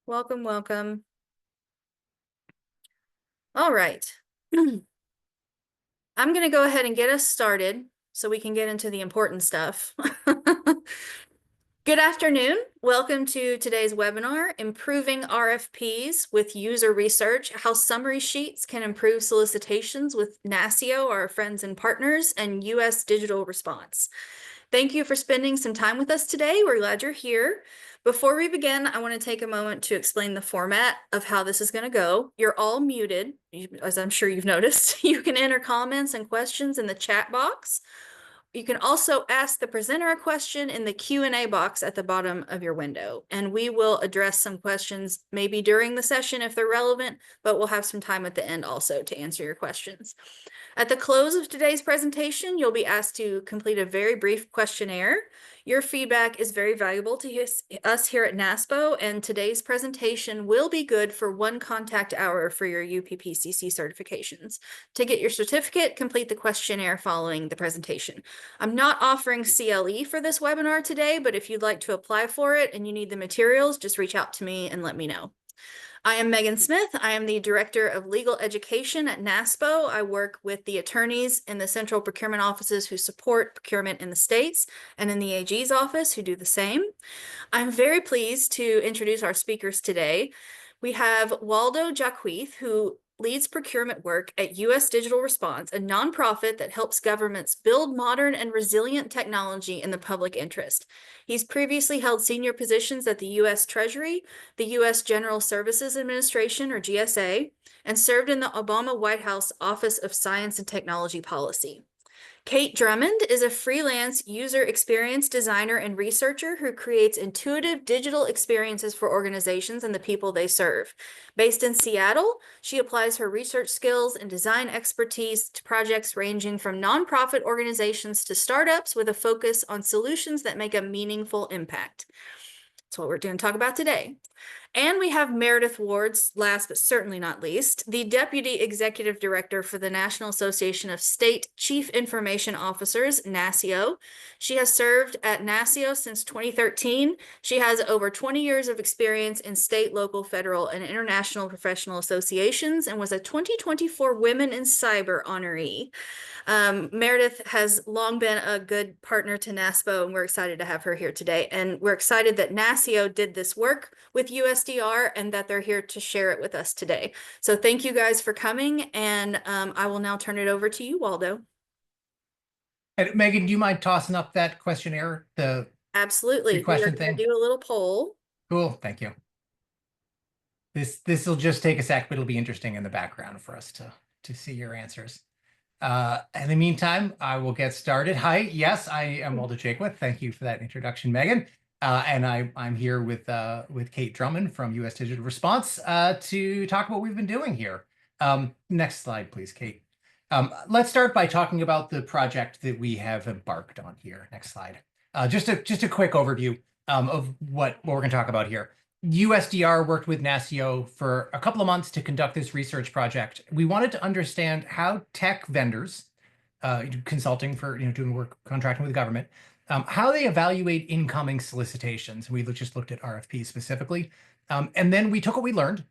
Welcome, welcome. All right. I'm going to go ahead and get us started so we can get into the important stuff. Good afternoon. Welcome to today's webinar, Improving RFPs with User Research, How Summary Sheets Can Improve Solicitations with NASCIO, our friends and partners, and US Digital Response. Thank you for spending some time with us today. We're glad you're here. Before we begin, I want to take a moment to explain the format of how this is going to go. You're all muted, as I'm sure you've noticed. You can enter comments and questions in the chat box. You can also ask the presenter a question in the Q&A box at the bottom of your window, and we will address some questions maybe during the session if they're relevant, but we'll have some time at the end also to answer your questions. At the close of today's presentation, you'll be asked to complete a very brief questionnaire. Your feedback is very valuable to us here at NASPO, and today's presentation will be good for 1 contact hour for your UPPCC certifications. To get your certificate, complete the questionnaire following the presentation. I'm not offering CLE for this webinar today, but if you'd like to apply for it and you need the materials, just reach out to me and let me know. I am Megan Smith. I am the Director of Legal Education at NASPO. I work with the attorneys in the central procurement offices who support procurement in the states and in the AG's office who do the same. I'm very pleased to introduce our speakers today. We have Waldo Jaquith, who leads procurement work at US Digital Response, a nonprofit that helps governments build modern and resilient technology in the public interest. He's previously held senior positions at the US Treasury, the US General Services Administration, or GSA, and served in the Obama White House Office of Science and Technology Policy. Kate Drummond is a freelance user experience designer and researcher who creates intuitive digital experiences for organizations and the people they serve. Based in Seattle, she applies her research skills and design expertise to projects ranging from nonprofit organizations to startups with a focus on solutions that make a meaningful impact. That's what we're going to talk about today. And we have Meredith Ward's, last but certainly not least, the Deputy Executive Director for the National Association of State Chief Information Officers, NASCIO. She has served at NASCIO since 2013. She has over 20 years of experience in state, local, federal, and international professional associations and was a 2024 Women in Cyber honoree. Meredith has long been a good partner to NASPO, and we're excited to have her here today. And we're excited that NASCIO did this work with USDR and that they're here to share it with us today. So thank you guys for coming, and I will now turn it over to you, Waldo. And Megan, do you mind tossing up that questionnaire, the Absolutely. question We're thing? do a little poll. Cool, thank you. This will just take a sec, but it'll be interesting in the background for us to see your answers. In the meantime, I will get started. Hi, yes, I am Waldo Jaquith. Thank you for that introduction, Megan. And I'm here with Kate Drummond from US Digital Response to talk about what we've been doing here. Next slide, please, Kate. Let's start by talking about the project that we have embarked on here. Next slide. Just a quick overview of what we're going to talk about here. USDR worked with NASCIO for a couple of months to conduct this research project. We wanted to understand how tech vendors, consulting for doing work, contracting with the government, how they evaluate incoming solicitations. We just looked at RFPs specifically, and then we took what we learned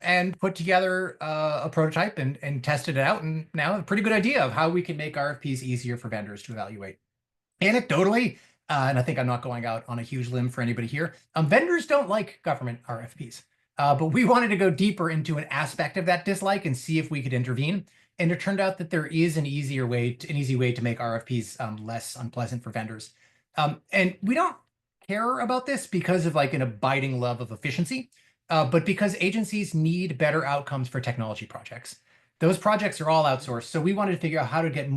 and put together a prototype and tested it out, and now have a pretty good idea of how we can make RFPs easier for vendors to evaluate. Anecdotally, and I think I'm not going out on a huge limb for anybody here, vendors don't like government RFPs, but we wanted to go deeper into an aspect of that dislike and see if we could intervene. And it turned out that there is an easy way to make RFPs less unpleasant for vendors. And we don't care about this because of like an abiding love of efficiency, but because agencies need better outcomes for technology projects. Those projects are all outsourced, so we wanted to figure out how to get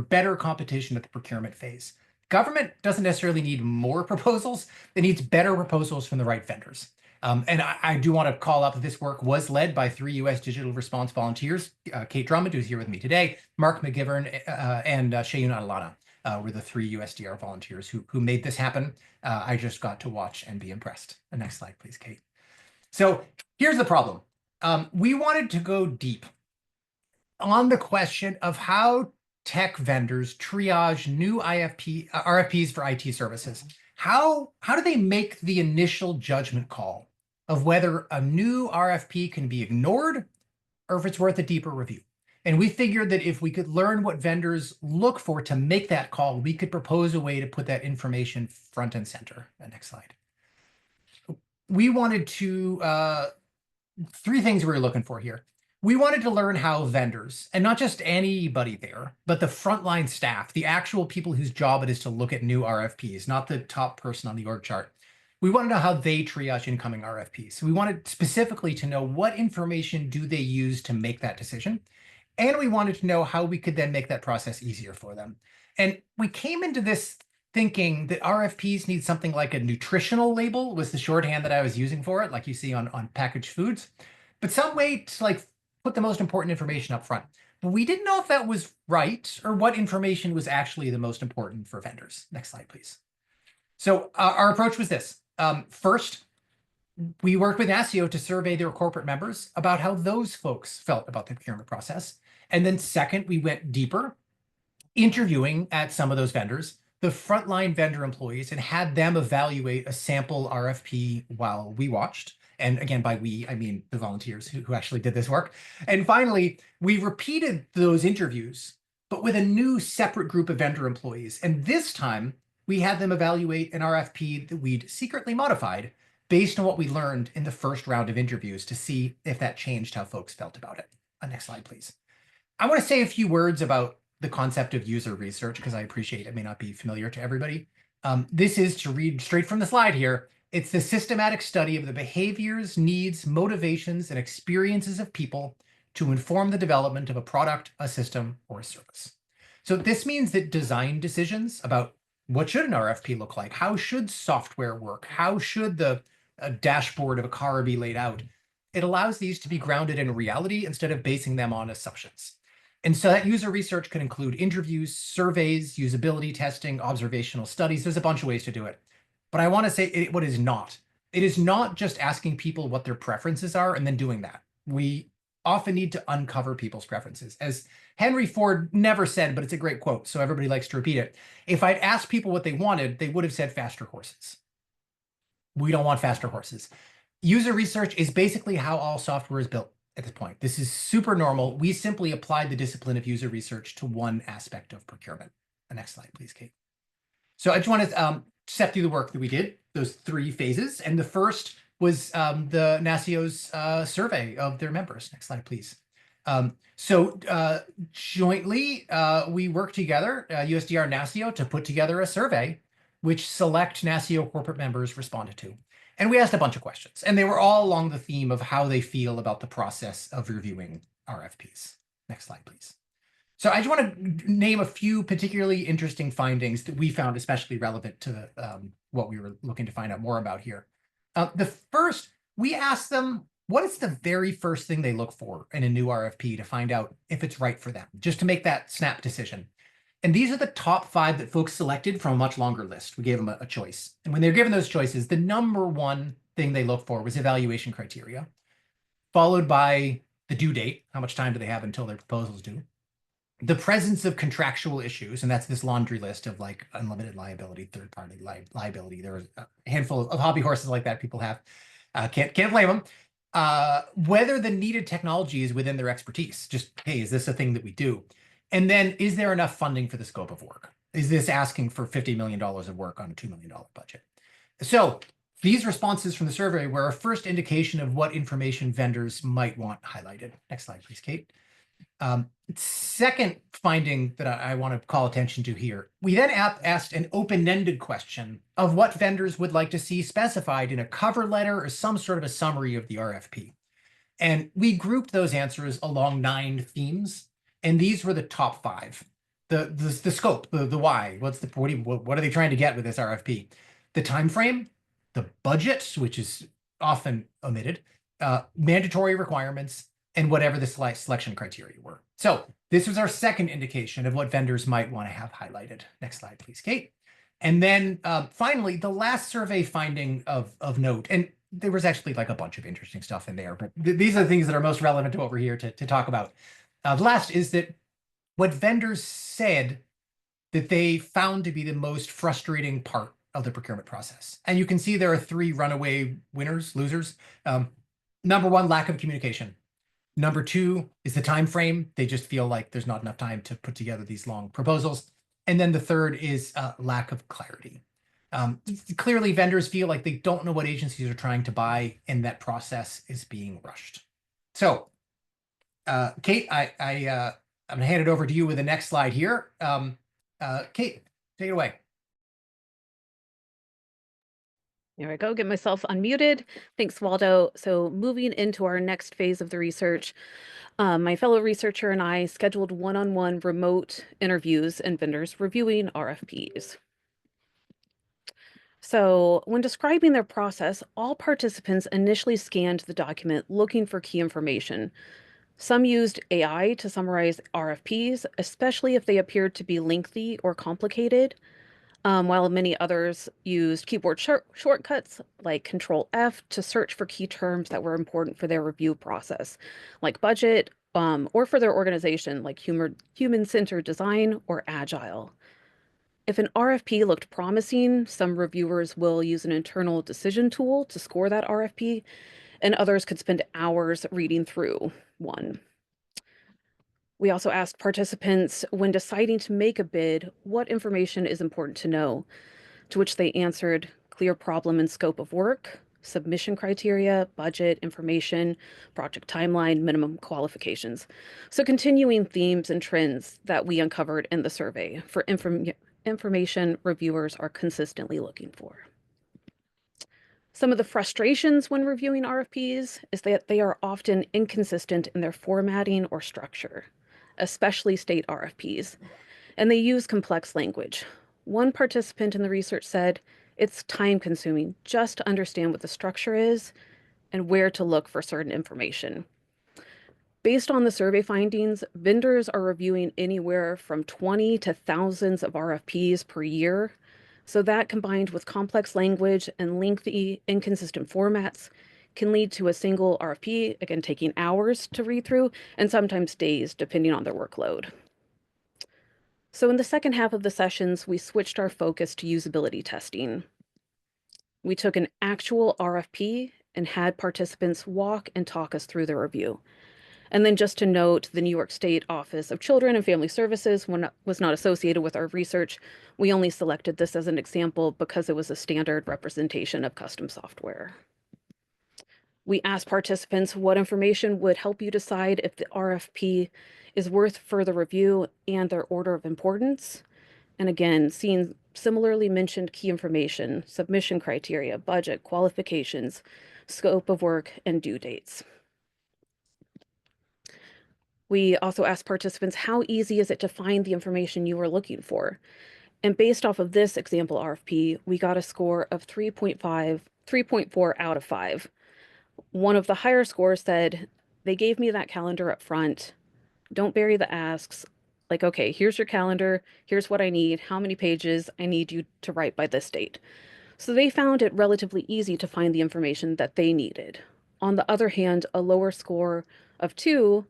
better competition at the procurement phase. Government doesn't necessarily need more proposals. It needs better proposals from the right vendors. And I do want to call out that this work was led by 3 US Digital Response volunteers. Kate Drummond, who's here with me today, Mark McGivern, and Shayun Atalana were the 3 USDR volunteers who made this happen. I just got to watch and be impressed. The next slide, please, Kate. So here's the problem. We wanted to go deep on the question of how tech vendors triage new RFPs for IT services. How do they make the initial judgment call of whether a new RFP can be ignored or if it's worth a deeper review. And we figured that if we could learn what vendors look for to make that call, we could propose a way to put that information front and center. Next slide. We wanted to, three things we were looking for here. We wanted to learn how vendors, and not just anybody there, but the frontline staff, the actual people whose job it is to look at new RFPs, not the top person on the org chart. We want to know how they triage incoming RFPs. So we wanted specifically to know what information do they use to make that decision. And we wanted to know how we could then make that process easier for them. And we came into this thinking that RFPs need something like a nutritional label was the shorthand that I was using for it, like you see on packaged foods, but some way to like put the most important information up front. But we didn't know if that was right or what information was actually the most important for vendors. Next slide, please. So our approach was this. First, we worked with NASCIO to survey their corporate members about how those folks felt about the procurement process. And then second, we went deeper, interviewing at some of those vendors, the frontline vendor employees, and had them evaluate a sample RFP while we watched. And again, by we, I mean the volunteers who actually did this work. And finally, we repeated those interviews, but with a new separate group of vendor employees. And this time, we had them evaluate an RFP that we'd secretly modified based on what we learned in the first round of interviews to see if that changed how folks felt about it. Next slide, please. I want to say a few words about the concept of user research because I appreciate it may not be familiar to everybody. This is, to read straight from the slide here, it's the systematic study of the behaviors, needs, motivations, and experiences of people to inform the development of a product, a system, or a service. So this means that design decisions about what should an RFP look like, how should software work, how should the dashboard of a car be laid out, it allows these to be grounded in reality instead of basing them on assumptions. And so that user research can include interviews, surveys, usability testing, observational studies. There's a bunch of ways to do it. But I want to say what is not. It is not just asking people what their preferences are and then doing that. We often need to uncover people's preferences. As Henry Ford never said, but it's a great quote, so everybody likes to repeat it. If I'd asked people what they wanted, they would have said faster horses. We don't want faster horses. User research is basically how all software is built at this point. This is super normal. We simply applied the discipline of user research to one aspect of procurement. The next slide, please, Kate. So I just want to step through the work that we did, those three phases. And the first was the NASCIO's survey of their members. Next slide, please. Jointly, we worked together, USDR and NASCIO, to put together a survey which select NASCIO corporate members responded to. And we asked a bunch of questions, and they were all along the theme of how they feel about the process of reviewing RFPs. Next slide, please. So I just want to name a few particularly interesting findings that we found especially relevant to what we were looking to find out more about here. The first, we asked them, what is the very first thing they look for in a new RFP to find out if it's right for them, just to make that snap decision. And these are the top 5 that folks selected from a much longer list. We gave them a choice. And when they were given those choices, the number one thing they looked for was evaluation criteria, followed by the due date. How much time do they have until their proposal is due? The presence of contractual issues, and that's this laundry list of like unlimited liability, third-party liability. There are a handful of hobby horses like that people have. Can't blame them. Whether the needed technology is within their expertise. Just, hey, is this a thing that we do? And then, is there enough funding for the scope of work? Is this asking for $50 million of work on a $2 million budget? So these responses from the survey were a first indication of what information vendors might want highlighted. Next slide, please, Kate. Second finding that I want to call attention to here, we then asked an open-ended question of what vendors would like to see specified in a cover letter or some sort of a summary of the RFP. And we grouped those answers along 9 themes. And these were the top 5. The scope, the why, what are they trying to get with this RFP? The time frame, the budget, which is often omitted, mandatory requirements, and whatever the selection criteria were. So this was our second indication of what vendors might want to have highlighted. Next slide, please, Kate. And then finally, the last survey finding of note, and there was actually like a bunch of interesting stuff in there, but these are the things that are most relevant to what we're here to talk about. The last is that what vendors said that they found to be the most frustrating part of the procurement process. And you can see there are three runaway winners, losers. Number one, lack of communication. Number two is the time frame. They just feel like there's not enough time to put together these long proposals. And then the third is lack of clarity. Clearly, vendors feel like they don't know what agencies are trying to buy, and that process is being rushed. So, Kate, I'm going to hand it over to you with the next slide here. Kate, take it away. There I go, get myself unmuted. Thanks, Waldo. So moving into our next phase of the research, my fellow researcher and I scheduled one-on-one remote interviews and vendors reviewing RFPs. So when describing their process, all participants initially scanned the document looking for key information. Some used AI to summarize RFPs, especially if they appeared to be lengthy or complicated. While many others used keyboard shortcuts like Control F to search for key terms that were important for their review process, like budget, or for their organization, like human-centered design or agile. If an RFP looked promising, some reviewers will use an internal decision tool to score that RFP, and others could spend hours reading through one. We also asked participants when deciding to make a bid, what information is important to know, to which they answered clear problem and scope of work, submission criteria, budget, information, project timeline, minimum qualifications. So continuing themes and trends that we uncovered in the survey for information reviewers are consistently looking for. Some of the frustrations when reviewing RFPs is that they are often inconsistent in their formatting or structure, especially state RFPs, and they use complex language. One participant in the research said it's time-consuming just to understand what the structure is and where to look for certain information. Based on the survey findings, vendors are reviewing anywhere from 20 to thousands of RFPs per year. So that combined with complex language and lengthy, inconsistent formats can lead to a single RFP, again, taking hours to read through and sometimes days, depending on their workload. So in the second half of the sessions, we switched our focus to usability testing. We took an actual RFP and had participants walk and talk us through the review. And then just to note, the New York State Office of Children and Family Services was not associated with our research. We only selected this as an example because it was a standard representation of custom software. We asked participants what information would help you decide if the RFP is worth further review and their order of importance. And again, seeing similarly mentioned key information, submission criteria, budget, qualifications, scope of work, and due dates. We also asked participants, how easy is it to find the information you were looking for? And based off of this example RFP, we got a score of 3.4 out of 5. One of the higher scores said, they gave me that calendar up front. Don't bury the asks. Like, okay, here's your calendar. Here's what I need. How many pages I need you to write by this date. So they found it relatively easy to find the information that they needed. On the other hand, a lower score of 2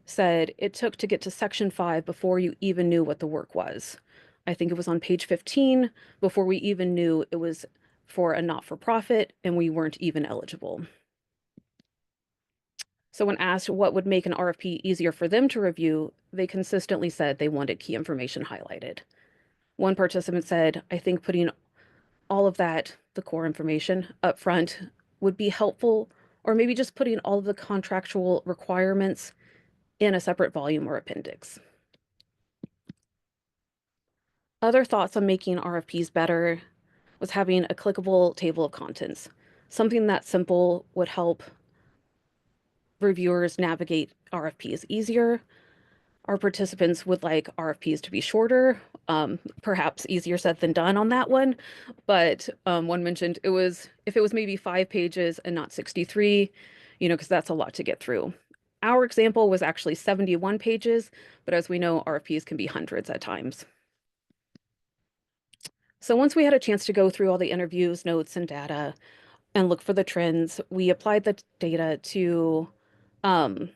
said it took to get to section 5 before you even knew what the work was. I think it was on page 15 before we even knew it was for a not-for-profit and we weren't even eligible. So when asked what would make an RFP easier for them to review, they consistently said they wanted key information highlighted. One participant said, I think putting all of that, the core information, up front would be helpful, or maybe just putting all of the contractual requirements in a separate volume or appendix. Other thoughts on making RFPs better was having a clickable table of contents. Something that simple would help reviewers navigate RFPs easier. Our participants would like RFPs to be shorter, perhaps easier said than done on that one. But one mentioned if it was maybe 5 pages and not 63, because that's a lot to get through. Our example was actually 71 pages, but as we know, RFPs can be hundreds at times. So once we had a chance to go through all the interviews, notes, and data and look for the trends, we applied the data to a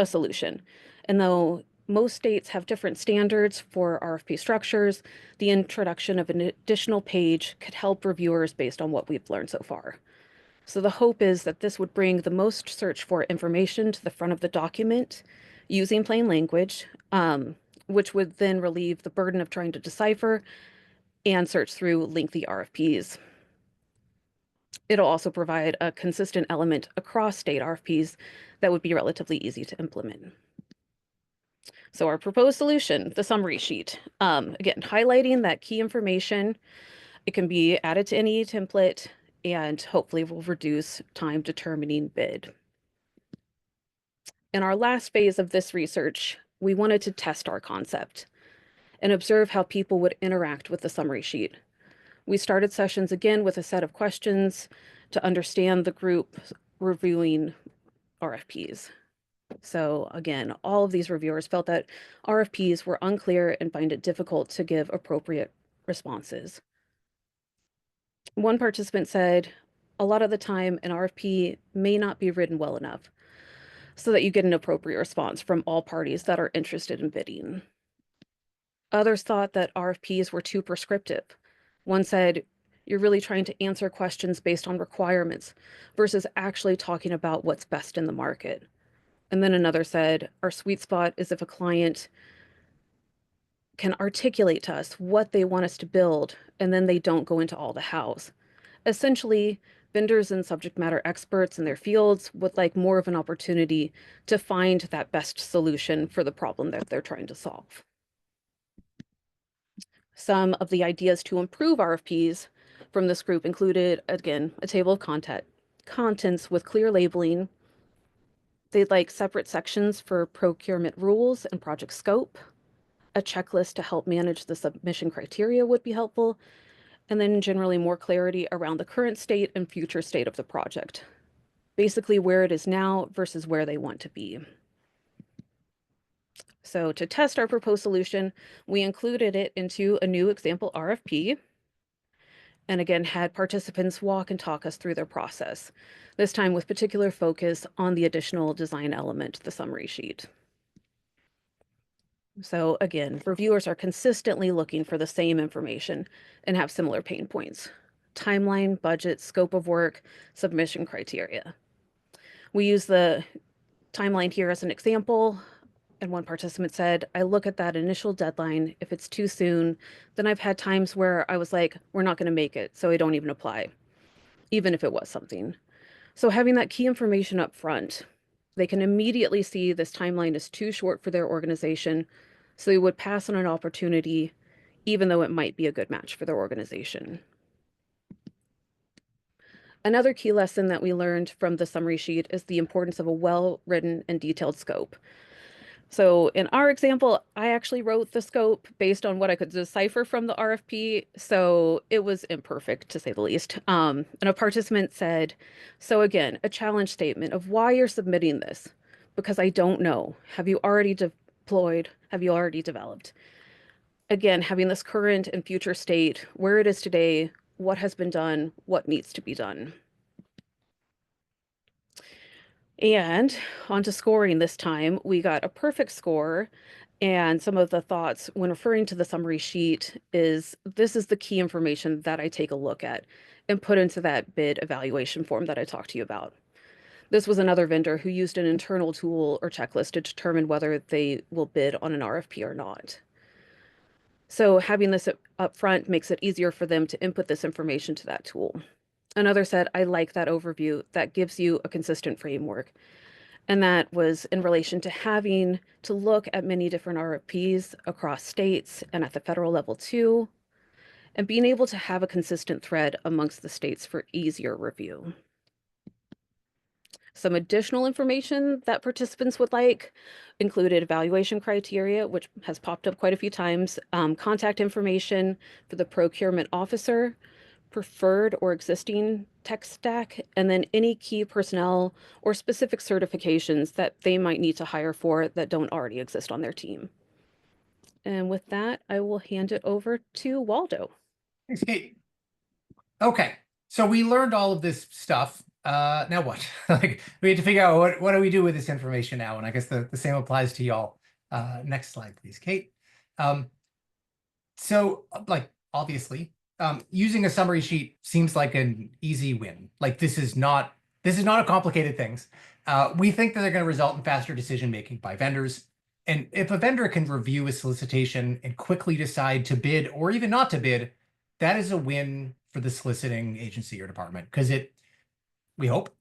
solution. And though Most states have different standards for RFP structures. The introduction of an additional page could help reviewers based on what we've learned so far. So the hope is that this would bring the most search for information to the front of the document using plain language, which would then relieve the burden of trying to decipher and search through lengthy RFPs. It'll also provide a consistent element across state RFPs that would be relatively easy to implement. So our proposed solution, the summary sheet, again, highlighting that key information. It can be added to any template and hopefully will reduce time determining bid. In our last phase of this research, we wanted to test our concept and observe how people would interact with the summary sheet. We started sessions again with a set of questions to understand the group reviewing RFPs. So again, all of these reviewers felt that RFPs were unclear and find it difficult to give appropriate responses. One participant said, a lot of the time an RFP may not be written well enough so that you get an appropriate response from all parties that are interested in bidding. Others thought that RFPs were too prescriptive. One said, you're really trying to answer questions based on requirements versus actually talking about what's best in the market. And then another said, our sweet spot is if a client can articulate to us what they want us to build, and then they don't go into all the hows. Essentially, vendors and subject matter experts in their fields would like more of an opportunity to find that best solution for the problem that they're trying to solve. Some of the ideas to improve RFPs from this group included, again, a table of contents with clear labeling. They'd like separate sections for procurement rules and project scope. A checklist to help manage the submission criteria would be helpful. And then generally more clarity around the current state and future state of the project. Basically where it is now versus where they want to be. So to test our proposed solution, we included it into a new example RFP. And again, had participants walk and talk us through their process, this time with particular focus on the additional design element, the summary sheet. So again, reviewers are consistently looking for the same information and have similar pain points: timeline, budget, scope of work, submission criteria. We use the timeline here as an example. And one participant said, I look at that initial deadline. If it's too soon, then I've had times where I was like, we're not going to make it, so I don't even apply, even if it was something. So having that key information up front, they can immediately see this timeline is too short for their organization, so they would pass on an opportunity, even though it might be a good match for their organization. Another key lesson that we learned from the summary sheet is the importance of a well-written and detailed scope. So in our example, I actually wrote the scope based on what I could decipher from the RFP, so it was imperfect to say the least. And a participant said, so again, a challenge statement of why you're submitting this, because I don't know. Have you already deployed? Have you already developed? Again, having this current and future state, where it is today, what has been done, what needs to be done. And on to scoring this time, we got a perfect score. And some of the thoughts when referring to the summary sheet is this is the key information that I take a look at and put into that bid evaluation form that I talked to you about. This was another vendor who used an internal tool or checklist to determine whether they will bid on an RFP or not. So having this up front makes it easier for them to input this information to that tool. Another said, I like that overview. That gives you a consistent framework. And that was in relation to having to look at many different RFPs across states and at the federal level too, and being able to have a consistent thread amongst the states for easier review. Some additional information that participants would like included evaluation criteria, which has popped up quite a few times, contact information for the procurement officer, preferred or existing tech stack, and then any key personnel or specific certifications that they might need to hire for that don't already exist on their team. And with that, I will hand it over to Waldo. Thanks, Kate. Okay, so we learned all of this stuff. Now what? Like we had to figure out what do we do with this information now? And I guess the same applies to y'all. Next slide, please, Kate. So, like, obviously, using a summary sheet seems like an easy win. Like, this is not a complicated thing. We think that they're going to result in faster decision making by vendors. And if a vendor can review a solicitation and quickly decide to bid or even not to bid, that is a win for the soliciting agency or department, because we hope,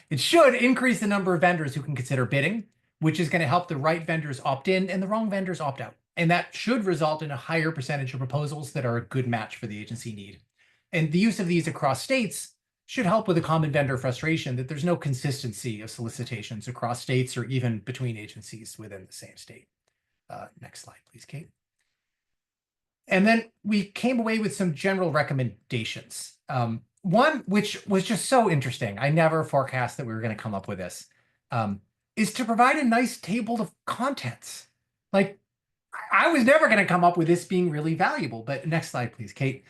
it should increase the number of vendors who can consider bidding, which is going to help the right vendors opt in and the wrong vendors opt out. And that should result in a higher percentage of proposals that are a good match for the agency need. And the use of these across states should help with a common vendor frustration that there's no consistency of solicitations across states or even between agencies within the same state. Next slide, please, Kate. And then we came away with some general recommendations. One, which was just so interesting, I never forecast that we were going to come up with this, is to provide a nice table of contents. Like, I was never going to come up with this being really valuable, but next slide, please, Kate.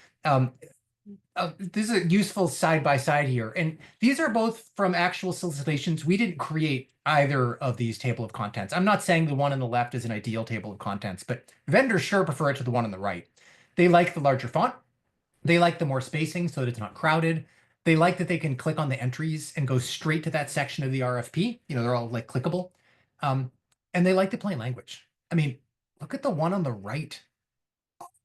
This is a useful side-by-side here. And these are both from actual solicitations. We didn't create either of these table of contents. I'm not saying the one on the left is an ideal table of contents, but vendors sure prefer it to the one on the right. They like the larger font. They like the more spacing so that it's not crowded. They like that they can click on the entries and go straight to that section of the RFP. You know, they're all like clickable. And they like the plain language. I mean, look at the one on the right.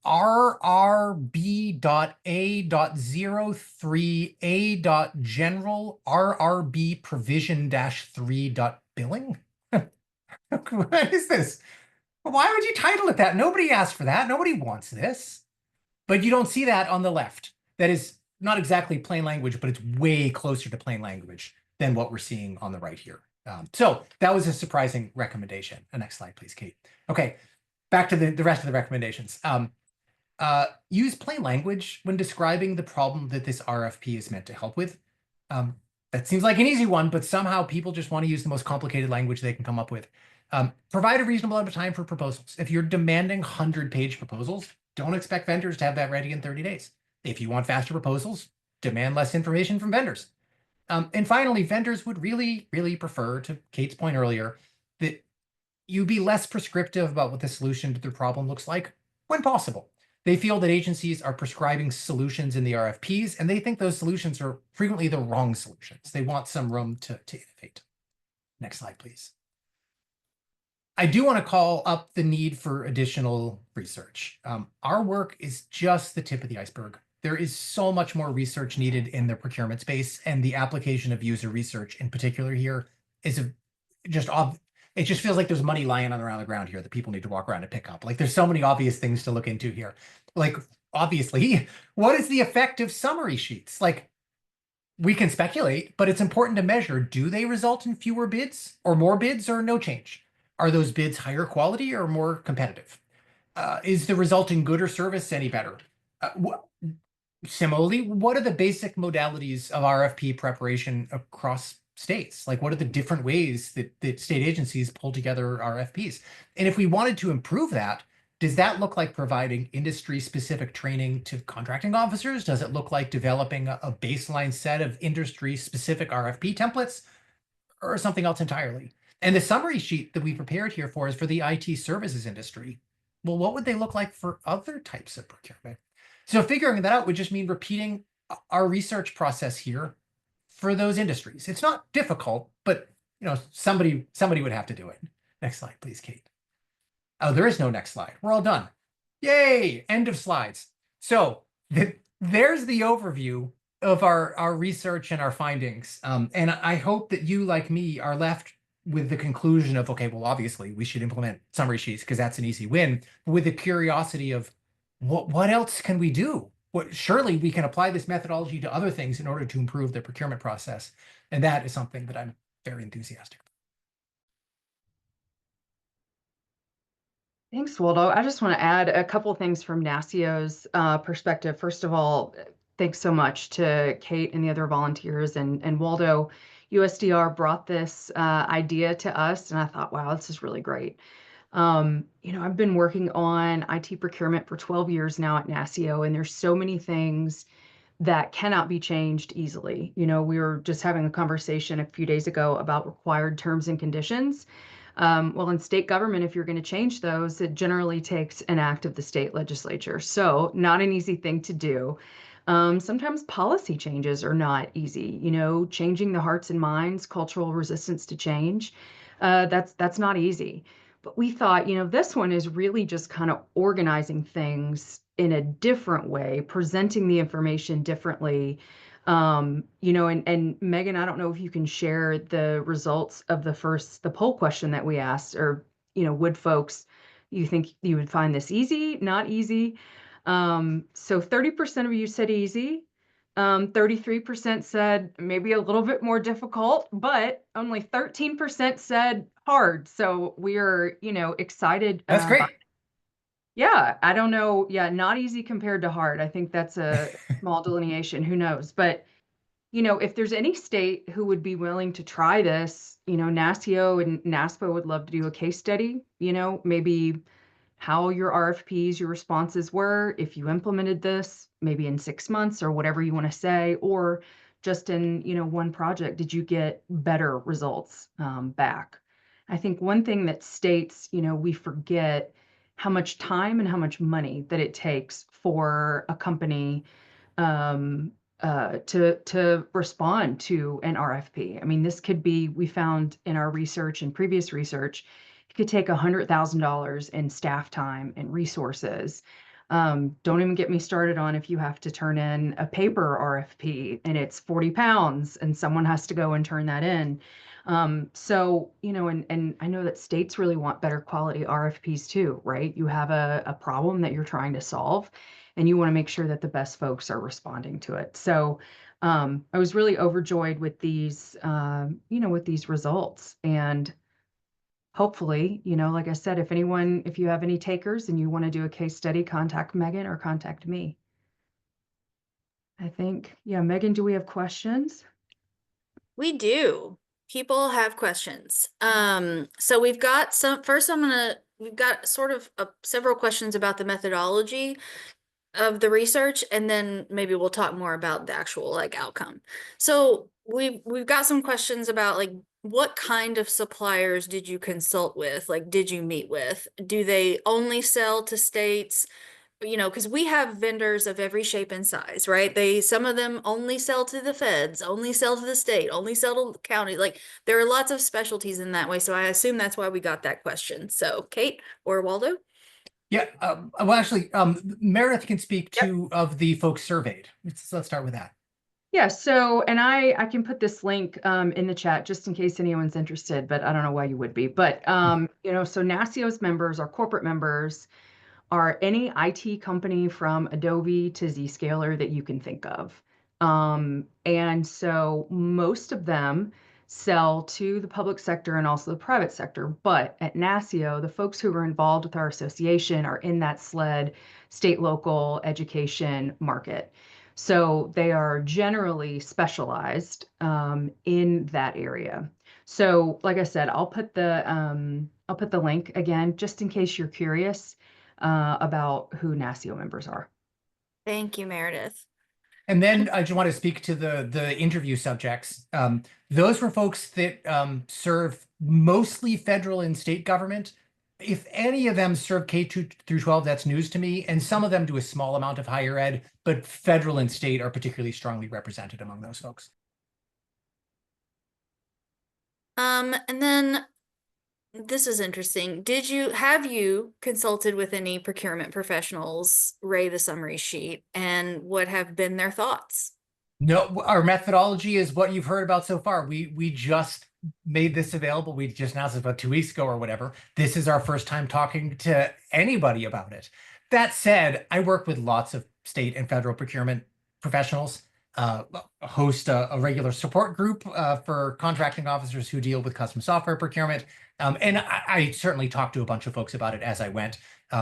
RRB.A.03A.general RRB provision-3.billing. What is this? Why would you title it that? Nobody asked for that. Nobody wants this. But you don't see that on the left. That is not exactly plain language, but it's way closer to plain language than what we're seeing on the right here. So that was a surprising recommendation. Next slide, please, Kate. Okay, back to the rest of the recommendations. Use plain language when describing the problem that this RFP is meant to help with. That seems like an easy one, but somehow people just want to use the most complicated language they can come up with. Provide a reasonable amount of time for proposals. If you're demanding 100-page proposals, don't expect vendors to have that ready in 30 days. If you want faster proposals, demand less information from vendors. And finally, vendors would really, really prefer, to Kate's point earlier, that you be less prescriptive about what the solution to their problem looks like when possible. They feel that agencies are prescribing solutions in the RFPs, and they think those solutions are frequently the wrong solutions. They want some room to innovate. Next slide, please. I do want to call up the need for additional research. Our work is just the tip of the iceberg. There is so much more research needed in the procurement space, and the application of user research in particular here is it just feels like there's money lying around the ground here that people need to walk around and pick up. Like, there's so many obvious things to look into here. Like, obviously, what is the effect of summary sheets? Like, we can speculate, but it's important to measure. Do they result in fewer bids or more bids or no change? Are those bids higher quality or more competitive? Is the resulting good or service any better? Similarly, what are the basic modalities of RFP preparation across states? Like, what are the different ways that state agencies pull together RFPs? And if we wanted to improve that, does that look like providing industry-specific training to contracting officers? Does it look like developing a baseline set of industry-specific RFP templates, or something else entirely? And the summary sheet that we prepared here for is for the IT services industry. Well, what would they look like for other types of procurement? So figuring that out would just mean repeating our research process here for those industries. It's not difficult, but you know, somebody would have to do it. Next slide, please, Kate. Oh, there is no next slide. We're all done. Yay! End of slides. So there's the overview of our research and our findings. And I hope that you, like me, are left with the conclusion of, okay, well, obviously we should implement summary sheets because that's an easy win, with the curiosity of what else can we do? Surely we can apply this methodology to other things in order to improve the procurement process. And that is something that I'm very enthusiastic about. Thanks, Waldo. I just want to add a couple of things from NASCIO's perspective. First of all, thanks so much to Kate and the other volunteers, and Waldo. USDR brought this idea to us, and I thought, wow, this is really great. You know, I've been working on IT procurement for 12 years now at NASCIO, and there's so many things that cannot be changed easily. You know, we were just having a conversation a few days ago about required terms and conditions. Well, in state government, if you're going to change those, it generally takes an act of the state legislature. So not an easy thing to do. Sometimes policy changes are not easy, changing the hearts and minds, cultural resistance to change. That's not easy. But we thought, this one is really just kind of organizing things in a different way, presenting the information differently. And Megan, I don't know if you can share the results of the poll question that we asked, or, would folks, you think you would find this easy, not easy? So 30% of you said easy. 33% said maybe a little bit more difficult, but only 13% said hard. So we are, excited. That's great. Yeah, I don't know. Yeah, not easy compared to hard. I think that's a small delineation. Who knows? But, if there's any state who would be willing to try this, NASCIO and NASPO would love to do a case study, maybe how your RFPs, your responses were, if you implemented this, maybe in 6 months or whatever you want to say, or just in, one project, did you get better results back? I think one thing that states, we forget how much time and how much money that it takes for a company to respond to an RFP. I mean, this could be, we found in our research and previous research, it could take $100,000 in staff time and resources. Don't even get me started on if you have to turn in a paper RFP and it's 40 pounds and someone has to go and turn that in. So, and I know that states really want better quality RFPs too, right? You have a problem that you're trying to solve and you want to make sure that the best folks are responding to it. So I was really overjoyed with these, with these results. And hopefully, like I said, if you have any takers and you want to do a case study, contact Megan or contact me. I think, yeah, Megan, do we have questions? We do. People have questions. So we've got we've got sort of several questions about the methodology of the research, and then maybe we'll talk more about the actual outcome. So we've got some questions about what kind of suppliers did you consult with? Did you meet with? Do they only sell to states? Because we have vendors of every shape and size, right? Some of them only sell to the feds, only sell to the state, only sell to the county. There are lots of specialties in that way. So I assume that's why we got that question. So Kate or Waldo? Yeah, well, actually, Meredith can speak Yep. to of the folks surveyed. Let's start with that. Yeah, so, and I can put this link in the chat just in case anyone's interested, but I don't know why you would be. But, so NASCIO's members, our corporate members, are any IT company from Adobe to Zscaler that you can think of. And so most of them sell to the public sector and also the private sector. But at NASCIO, the folks who are involved with our association are in that SLED, state, local education market. So they are generally specialized in that area. So like I said, I'll put the link again, just in case you're curious about who NASCIO members are. Thank you, Meredith. And then I just want to speak to the interview subjects. Those were folks that serve mostly federal and state government. If any of them serve K-2 through 12, that's news to me. And some of them do a small amount of higher ed, but federal and state are particularly strongly represented among those folks. And then this is interesting. Have you consulted with any procurement professionals, Ray the summary sheet, and what have been their thoughts? No, our methodology is what you've heard about so far. We just made this available. We just announced it about 2 weeks ago or whatever. This is our first time talking to anybody about it. That said, I work with lots of state and federal procurement professionals, host a regular support group for contracting officers who deal with custom software procurement. And I certainly talked to a bunch of folks about it as I went,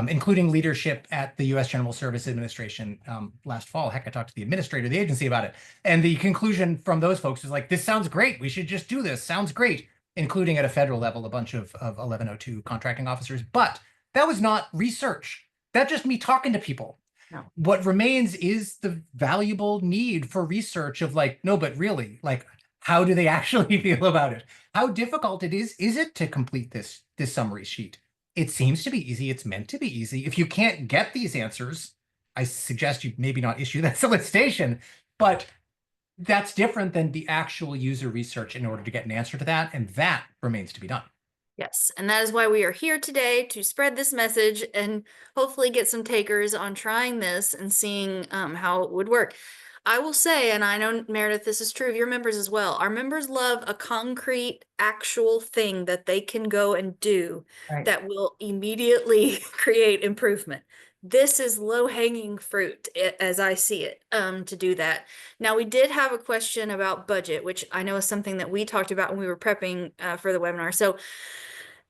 including leadership at the U.S. General Service Administration last fall. Heck, I talked to the administrator of the agency about it. And the conclusion from those folks was like, this sounds great. We should just do this. Sounds great, including at a federal level, a bunch of 1102 contracting officers. But that was not research. That's just me talking to people. No. What remains is the valuable need for research of no, but really, How do they actually feel about it? How difficult is it to complete this summary sheet? It seems to be easy. It's meant to be easy. If you can't get these answers, I suggest you maybe not issue that solicitation, but that's different than the actual user research in order to get an answer to that, and that remains to be done. Yes, and that is why we are here today, to spread this message and hopefully get some takers on trying this and seeing how it would work. I will say, and I know, Meredith, this is true of your members as well, our members love a concrete, actual thing that they can go and do Right. that will immediately create improvement. This is low-hanging fruit, as I see it, to do that. Now, we did have a question about budget, which I know is something that we talked about when we were prepping for the webinar. So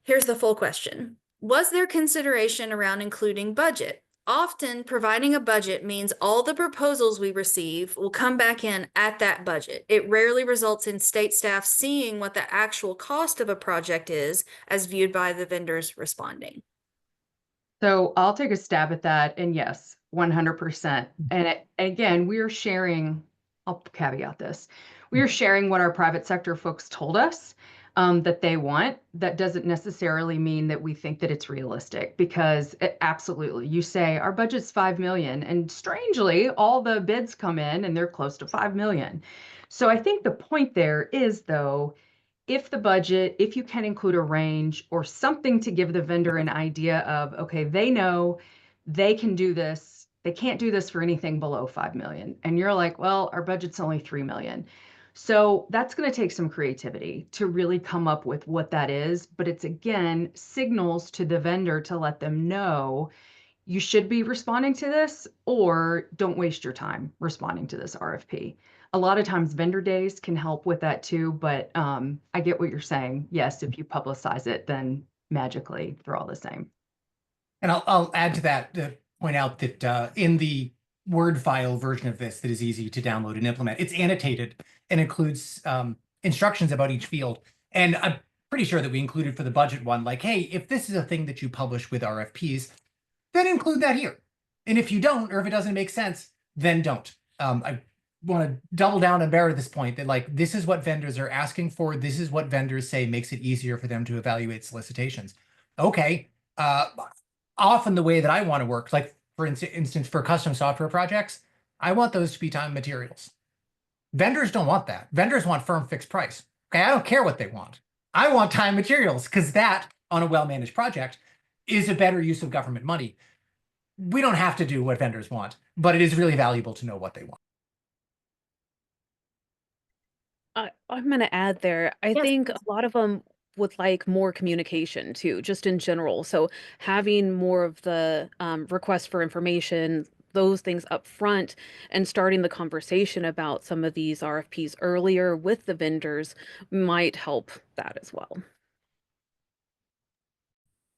here's the full question. Was there consideration around including budget? Often providing a budget means all the proposals we receive will come back in at that budget. It rarely results in state staff seeing what the actual cost of a project is as viewed by the vendors responding. So I'll take a stab at that. And yes, 100%. And again, we are sharing, I'll caveat this. We are sharing what our private sector folks told us that they want. That doesn't necessarily mean that we think that it's realistic, because absolutely, you say our budget's 5 million, and strangely, all the bids come in and they're close to 5 million. So I think the point there is, though, if you can include a range or something to give the vendor an idea of, okay, they know they can do this, they can't do this for anything below 5 million. And you're like, well, our budget's only 3 million. So that's going to take some creativity to really come up with what that is. But it's, again, signals to the vendor to let them know you should be responding to this, or don't waste your time responding to this RFP. A lot of times vendor days can help with that too, but I get what you're saying. Yes, if you publicize it, then magically they're all the same. And I'll add to that to point out that in the Word file version of this that is easy to download and implement, it's annotated and includes instructions about each field. And I'm pretty sure that we included for the budget one, like, hey, if this is a thing that you publish with RFPs, then include that here. And if you don't, or if it doesn't make sense, then don't. I want to double down and bear this point that, like, this is what vendors are asking for. This is what vendors say makes it easier for them to evaluate solicitations. Okay. Often the way that I want to work, like for instance, for custom software projects, I want those to be time and materials. Vendors don't want that. Vendors want firm fixed price. Okay, I don't care what they want. I want time and materials, because that, on a well-managed project, is a better use of government money. We don't have to do what vendors want, but it is really valuable to know what they want. I'm going to add there, I Yes. think a lot of them would like more communication too, just in general. So having more of the request for information, those things up front, and starting the conversation about some of these RFPs earlier with the vendors might help that as well.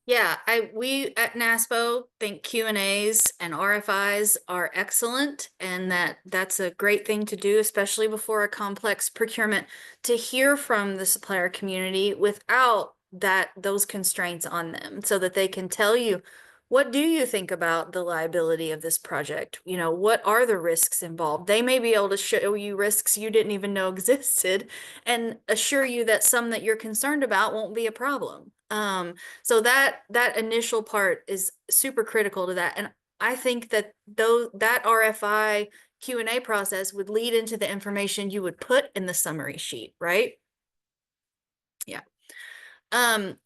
Yeah, we at NASPO think Q&As and RFIs are excellent, and that's a great thing to do, especially before a complex procurement, to hear from the supplier community without those constraints on them, so that they can tell you, what do you think about the liability of this project? You know, what are the risks involved? They may be able to show you risks you didn't even know existed and assure you that some that you're concerned about won't be a problem. So that initial part is super critical to that. And I think that that RFI Q&A process would lead into the information you would put in the summary sheet, right? Yeah.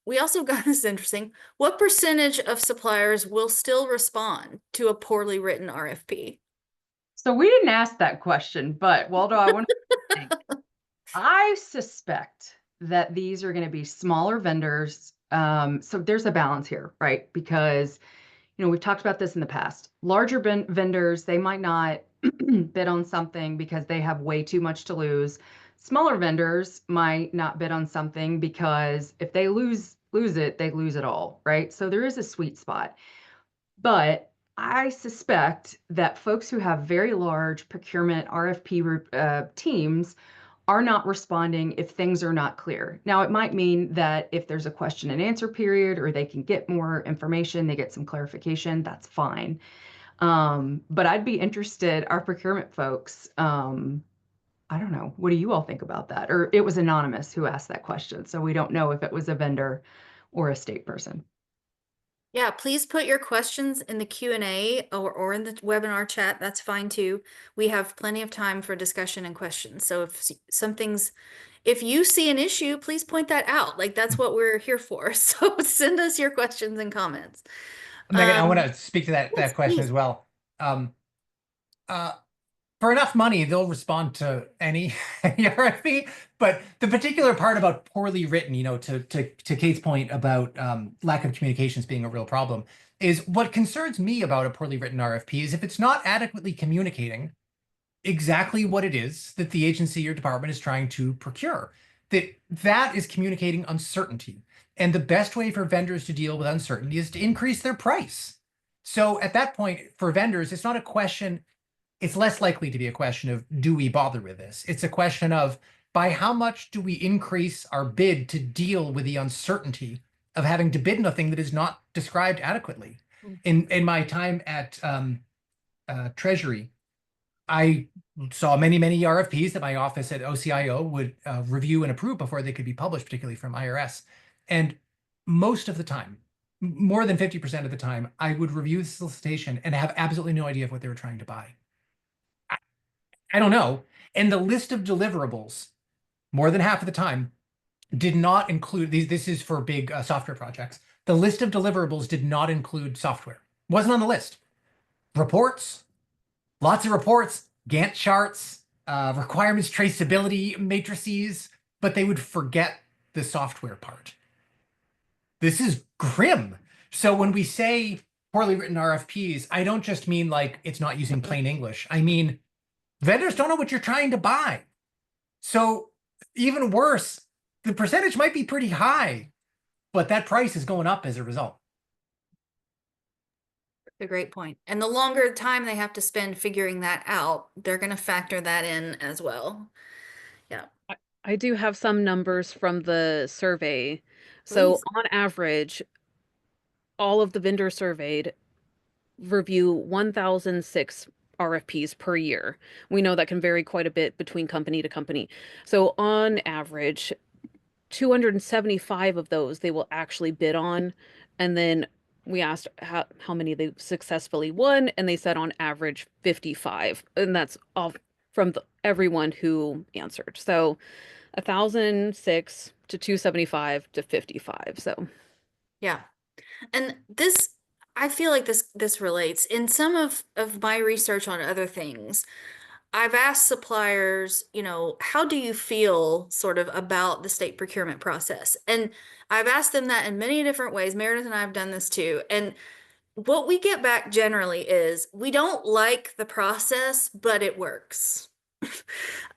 We also got this interesting. What percentage of suppliers will still respond to a poorly written RFP? So we didn't ask that question, but Waldo, I want to think. I suspect that these are going to be smaller vendors. So there's a balance here, right? Because, we've talked about this in the past. Larger vendors, they might not bid on something because they have way too much to lose. Smaller vendors might not bid on something because if they lose it, they lose it all, right? So there is a sweet spot. But I suspect that folks who have very large procurement RFP teams are not responding if things are not clear. Now, it might mean that if there's a question and answer period, or they can get more information, they get some clarification, that's fine. But I'd be interested, our procurement folks, I don't know. What do you all think about that? Or it was anonymous who asked that question, so we don't know if it was a vendor or a state person. Yeah, please put your questions in the Q&A or in the webinar chat. That's fine too. We have plenty of time for discussion and questions. So if you see an issue, please point that out. Like that's what we're here for. So send us your questions and comments. Megan, I want to speak to that Yes, question please. as well. Um, for enough money, they'll respond to any RFP. But the particular part about poorly written, to Kate's point about lack of communications being a real problem, is what concerns me about a poorly written RFP is if it's not adequately communicating exactly what it is that the agency or department is trying to procure. That is communicating uncertainty. And the best way for vendors to deal with uncertainty is to increase their price. So at that point, for vendors, it's not a question, it's less likely to be a question of, do we bother with this? It's a question of, by how much do we increase our bid to deal with the uncertainty of having to bid nothing that is not described adequately? In my time at Treasury, I saw many RFPs that my office at OCIO would review and approve before they could be published, particularly from IRS. And most of the time, more than 50% of the time, I would review the solicitation and have absolutely no idea of what they were trying to buy. I don't know. And the list of deliverables, more than half of the time, did not include these. This is for big software projects. The list of deliverables did not include software. Wasn't on the list. Reports, lots of reports, Gantt charts, requirements traceability matrices, but they would forget the software part. This is grim. So when we say poorly written RFPs, I don't just mean like it's not using plain English. I mean, vendors don't know what you're trying to buy. So even worse, the percentage might be pretty high, but that price is going up as a result. A great point. And the longer time they have to spend figuring that out, they're going to factor that in as well. Yeah. I do have some numbers from the survey. So Please. on average, all of the vendors surveyed review 1,006 RFPs per year. We know that can vary quite a bit between company to company. So on average, 275 of those they will actually bid on. And then we asked how many they successfully won, and they said on average 55. And that's all from everyone who answered. So 1,006 to 275 to 55. So Yeah. And this, I feel like this relates. In some of my research on other things, I've asked suppliers, how do you feel sort of about the state procurement process? And I've asked them that in many different ways. Meredith and I have done this too. And what we get back generally is we don't like the process, but it works.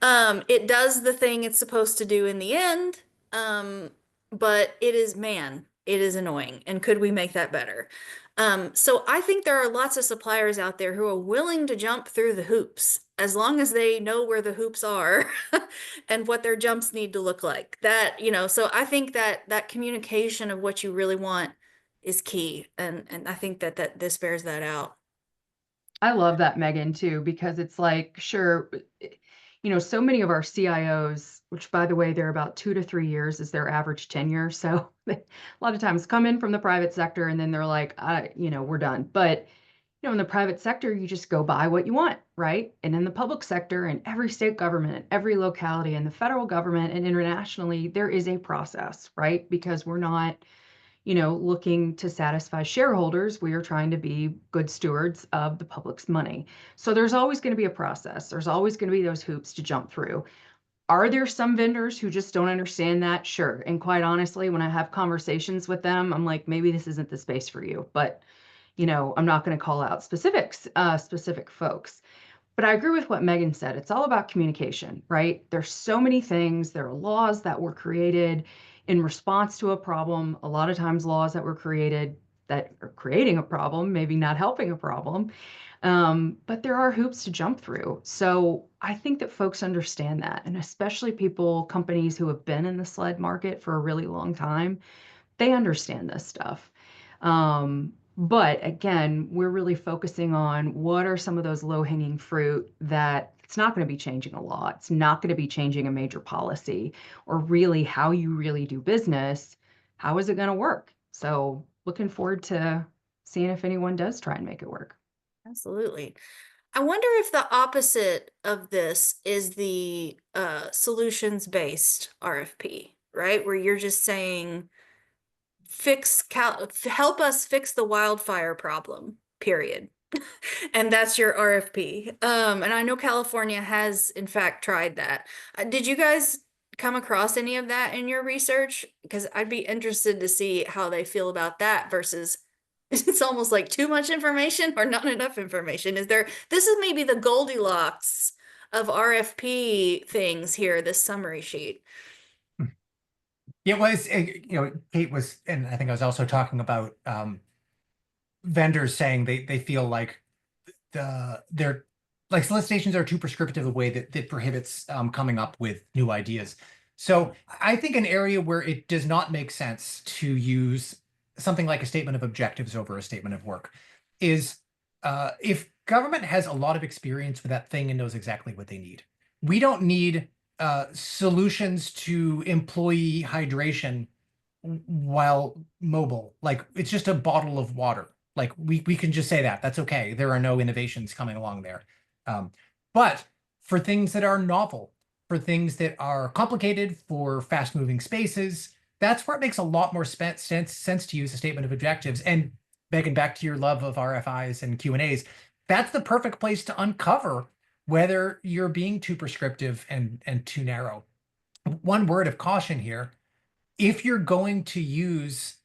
It does the thing it's supposed to do in the end. But it is annoying. And could we make that better? So I think there are lots of suppliers out there who are willing to jump through the hoops as long as they know where the hoops are and what their jumps need to look like. So I think that communication of what you really want is key. And I think that this bears that out. I love that, Megan, too, because it's like, sure, so many of our CIOs, which by the way, they're about 2 to 3 years is their average tenure. So a lot of times come in from the private sector and then they're like, we're done. But, in the private sector, you just go buy what you want, right? And in the public sector and every state government, every locality and the federal government and internationally, there is a process, right? Because we're not looking to satisfy shareholders. We are trying to be good stewards of the public's money. So there's always going to be a process. There's always going to be those hoops to jump through. Are there some vendors who just don't understand that? Sure. And quite honestly, when I have conversations with them, I'm like, maybe this isn't the space for you, but I'm not going to call out specific folks. But I agree with what Megan said. It's all about communication, right? There's so many things. There are laws that were created in response to a problem. A lot of times laws that were created that are creating a problem, maybe not helping a problem. But there are hoops to jump through. So I think that folks understand that. And especially companies who have been in the SLED market for a really long time, they understand this stuff. But again, we're really focusing on what are some of those low-hanging fruit that It's not going to be changing a law. It's not going to be changing a major policy or really how you really do business. How is it going to work? So looking forward to seeing if anyone does try and make it work. Absolutely. I wonder if the opposite of this is the solutions-based RFP, right? Where you're just saying, help us fix the wildfire problem, period. And that's your RFP. And I know California has in fact tried that. Did you guys come across any of that in your research? Because I'd be interested to see how they feel about that versus it's almost like too much information or not enough information. This is maybe the Goldilocks of RFP things here, this summary sheet. It was, Kate was, and I think I was also talking about vendors saying they feel like they're like solicitations are too prescriptive a way that prohibits coming up with new ideas. So I think an area where it does not make sense to use something like a statement of objectives over a statement of work is if government has a lot of experience with that thing and knows exactly what they need. We don't need solutions to employee hydration while mobile. Like it's just a bottle of water. Like we can just say that. That's okay. There are no innovations coming along there. But for things that are novel, for things that are complicated, for fast-moving spaces, that's where it makes a lot more sense to use a statement of objectives. And Megan, back to your love of RFIs and Q&As, that's the perfect place to uncover whether you're being too prescriptive and too narrow. One word of caution here, if you're going to use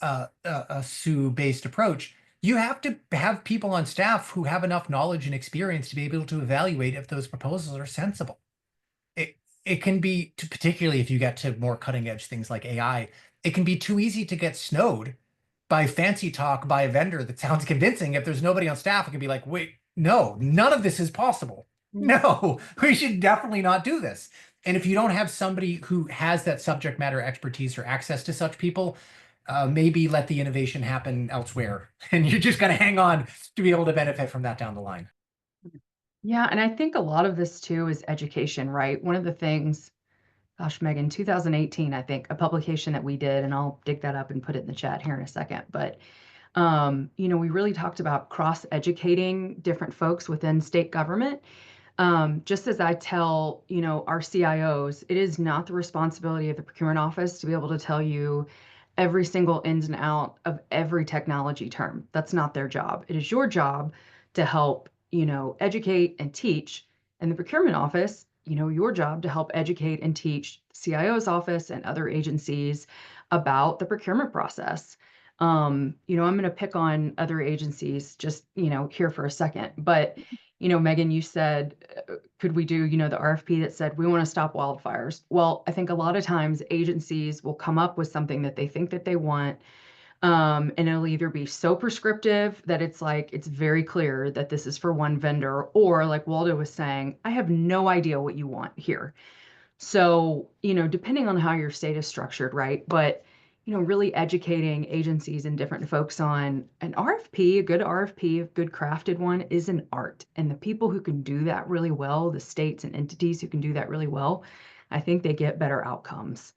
a SUE-based approach, you have to have people on staff who have enough knowledge and experience to be able to evaluate if those proposals are sensible. It can be, particularly if you get to more cutting edge things like AI, it can be too easy to get snowed by fancy talk by a vendor that sounds convincing. If there's nobody on staff, it can be like, wait, no, none of this is possible. No, we should definitely not do this. And if you don't have somebody who has that subject matter expertise or access to such people, maybe let the innovation happen elsewhere. And you're just going to hang on to be able to benefit from that down the line. Yeah, and I think a lot of this too is education, right? One of the things, gosh, Megan, 2018, I think, a publication that we did, and I'll dig that up and put it in the chat here in a second. But we really talked about cross-educating different folks within state government. Just as I tell, our CIOs, it is not the responsibility of the procurement office to be able to tell you every single ins and out of every technology term. That's not their job. It is your job to help, educate and teach. And the procurement office, your job to help educate and teach the CIO's office and other agencies about the procurement process. I'm going to pick on other agencies just, here for a second, but Megan, you said, could we do, the RFP that said we want to stop wildfires? Well, I think a lot of times agencies will come up with something that they think that they want, and it'll either be so prescriptive that it's like it's very clear that this is for one vendor, or like Waldo was saying, I have no idea what you want here. So, depending on how your state is structured, right? But really educating agencies and different folks on an RFP, a good RFP, a good crafted one is an art. And the people who can do that really well, the states and entities who can do that really well, I think they get better outcomes.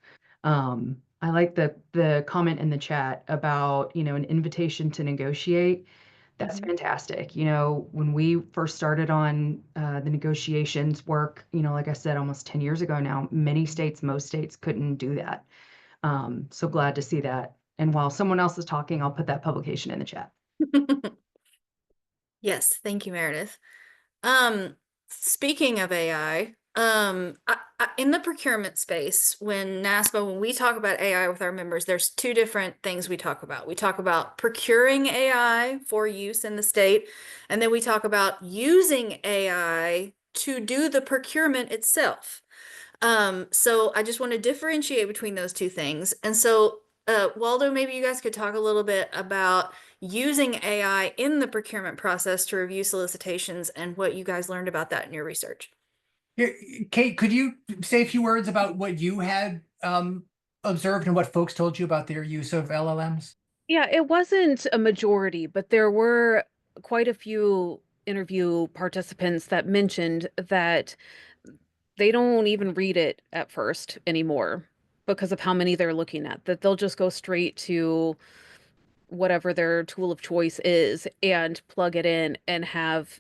I like the comment in the chat about, an invitation to negotiate. That's fantastic. When we first started on the negotiations work, like I said, almost 10 years ago now, most states couldn't do that. So glad to see that. And while someone else is talking, I'll put that publication in the chat. Yes, thank you, Meredith. Speaking of AI, in the procurement space, when we talk about AI with our members, there's two different things we talk about. We talk about procuring AI for use in the state, and then we talk about using AI to do the procurement itself. So I just want to differentiate between those two things. And so, Waldo, maybe you guys could talk a little bit about using AI in the procurement process to review solicitations and what you guys learned about that in your research. Kate, could you say a few words about what you had observed and what folks told you about their use of LLMs? Yeah, it wasn't a majority, but there were quite a few interview participants that mentioned that they don't even read it at first anymore because of how many they're looking at, that they'll just go straight to whatever their tool of choice is and plug it in and have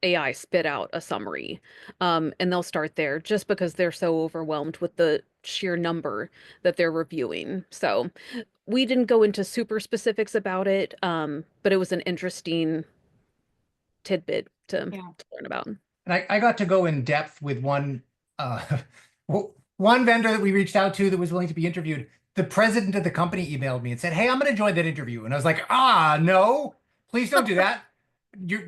AI spit out a summary. And they'll start there just because they're so overwhelmed with the sheer number that they're reviewing. So we didn't go into super specifics about it, but it was an interesting tidbit to learn about. And I got to go in depth with one one vendor that we reached out to that was willing to be interviewed. The president of the company emailed me and said, "Hey, I'm going to join that interview." And I was like, no, please don't do that.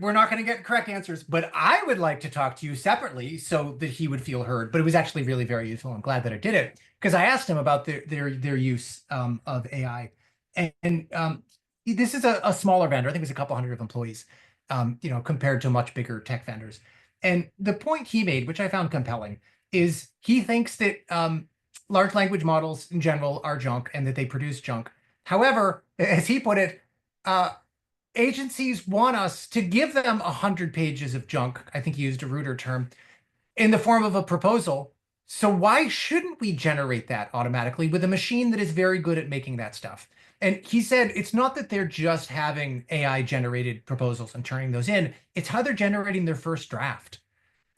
We're not going to get correct answers, but I would like to talk to you separately so that he would feel heard. But it was actually really very useful. I'm glad that I did it because I asked him about their use of AI. And this is a smaller vendor. I think it was a couple hundred of employees, compared to much bigger tech vendors. And the point he made, which I found compelling, is he thinks that large language models in general are junk and that they produce junk. However, as he put it, agencies want us to give them 100 pages of junk. I think he used a ruder term in the form of a proposal. So why shouldn't we generate that automatically with a machine that is very good at making that stuff? And he said it's not that they're just having AI generated proposals and turning those in, it's how they're generating their first draft.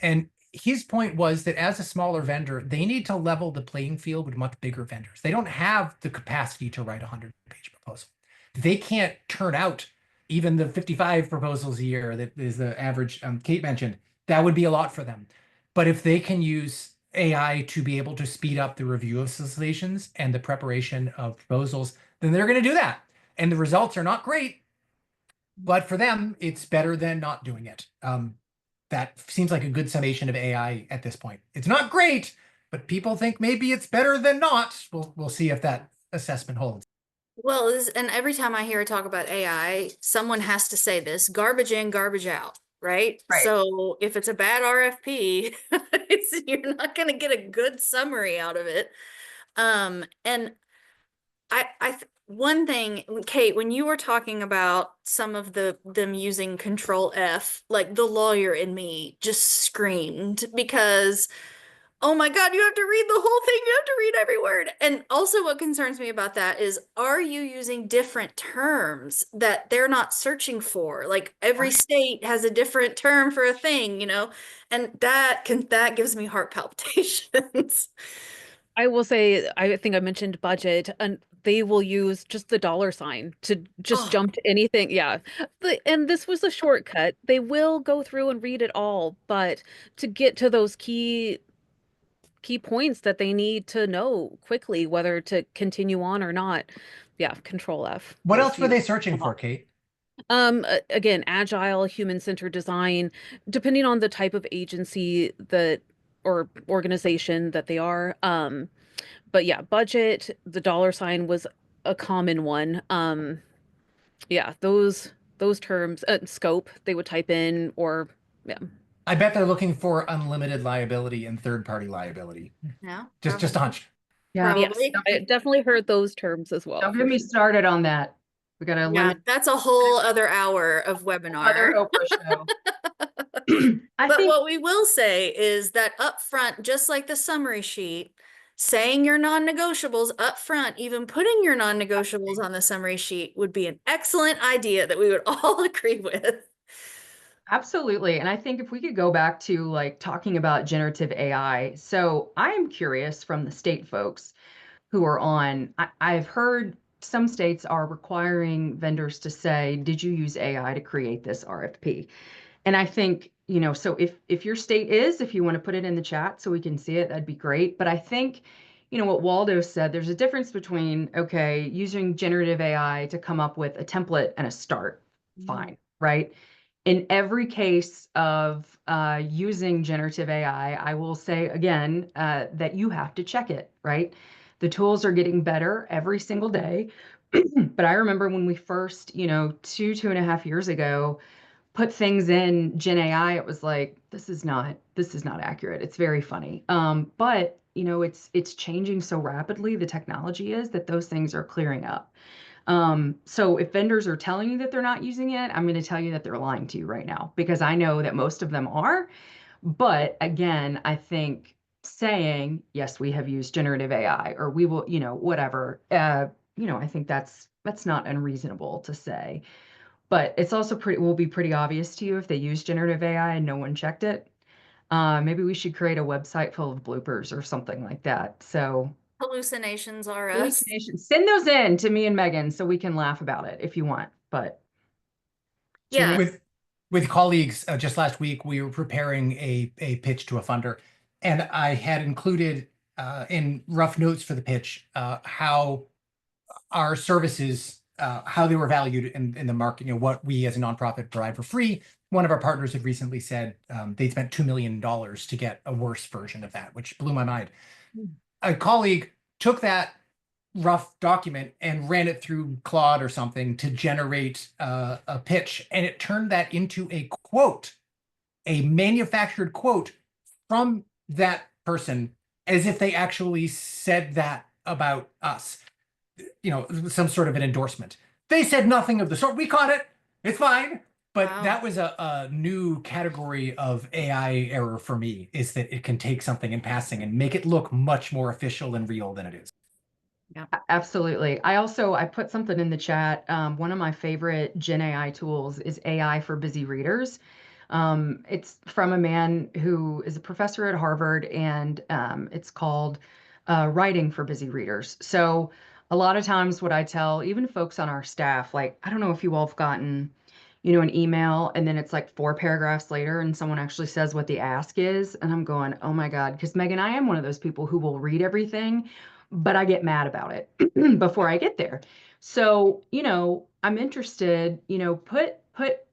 And his point was that as a smaller vendor, they need to level the playing field with much bigger vendors. They don't have the capacity to write a 100-page proposal. They can't turn out even the 55 proposals a year that is the average Kate mentioned. That would be a lot for them. But if they can use AI to be able to speed up the review of solicitations and the preparation of proposals, then they're going to do that. And the results are not great, but for them, it's better than not doing it. That seems like a good summation of AI at this point. It's not great, but people think maybe it's better than not. We'll see if that assessment holds. Well, and every time I hear talk about AI, someone has to say this: garbage in, garbage out, right? Right. So if it's a bad RFP, you're not going to get a good summary out of it. And one thing, Kate, when you were talking about some of them using Control F, like the lawyer in me just screamed because, oh my God, you have to read the whole thing. You have to read every word. And also what concerns me about that is, are you using different terms that they're not searching for? Like every state has a different term for a thing, and that gives me heart palpitations. I will say, I think I mentioned budget, and they will use just the dollar sign to just jump to anything. Yeah. And this was a shortcut. They will go through and read it all, but to get to those key points that they need to know quickly, whether to continue on or not. Yeah, Control F. What else were they searching for, Kate? Again, agile, human-centered design, depending on the type of agency that or organization that they are. But yeah, budget, the dollar sign was a common one. Yeah, those terms, scope, they would type in, or yeah. I bet they're looking for unlimited liability and third-party liability. Yeah, Just a hunch. Yeah. Yes, probably. I definitely heard those terms as well. Don't get me started on that. We got to Yeah, limit that's a whole other hour of webinar. other Oprah show. But what we will say is that up front, just like the summary sheet, saying your non-negotiables up front, even putting your non-negotiables on the summary sheet, would be an excellent idea that we would all agree with. Absolutely. And I think if we could go back to like talking about generative AI. So I am curious from the state folks who are on, I've heard some states are requiring vendors to say, did you use AI to create this RFP? And I think, so if your state is, if you want to put it in the chat so we can see it, that'd be great. But I think, what Waldo said, there's a difference between, okay, using generative AI to come up with a template and a start, fine, right? In every case of using generative AI, I will say again that you have to check it, right? The tools are getting better every single day. But I remember when we first, 2.5 years ago, put things in Gen AI, it was like, this is not accurate. It's very funny. But it's changing so rapidly, the technology is, that those things are clearing up. So if vendors are telling you that they're not using it, I'm going to tell you that they're lying to you right now, because I know that most of them are. But again, I think saying, yes, we have used generative AI, or we will, whatever, I think that's not unreasonable to say. But it's also will be pretty obvious to you if they use generative AI and no one checked it. Maybe we should create a website full of bloopers or something like that. So Hallucinations are us. hallucinations, send those in to me and Megan so we can laugh about it if you want. But Yeah. With colleagues, just last week, we were preparing a pitch to a funder, and I had included in rough notes for the pitch how our services, how they were valued in the market, what we as a nonprofit provide for free. One of our partners had recently said they'd spent $2 million to get a worse version of that, which blew my mind. A colleague took that rough document and ran it through Claude or something to generate a pitch, and it turned that into a quote, a manufactured quote from that person, as if they actually said that about us, some sort of an endorsement. They said nothing of the sort. We caught it. It's fine. But Wow. that was a new category of AI error for me, is that it can take something in passing and make it look much more official and real than it is. yeah, absolutely. I put something in the chat. One of my favorite Gen AI tools is AI for Busy Readers. It's from a man who is a professor at Harvard, and it's called Writing for Busy Readers. So a lot of times what I tell even folks on our staff, like, I don't know if you all have gotten, an email and then it's like 4 paragraphs later and someone actually says what the ask is. And I'm going, oh my God, because Megan, I am one of those people who will read everything, but I get mad about it before I get there. So, I'm interested, put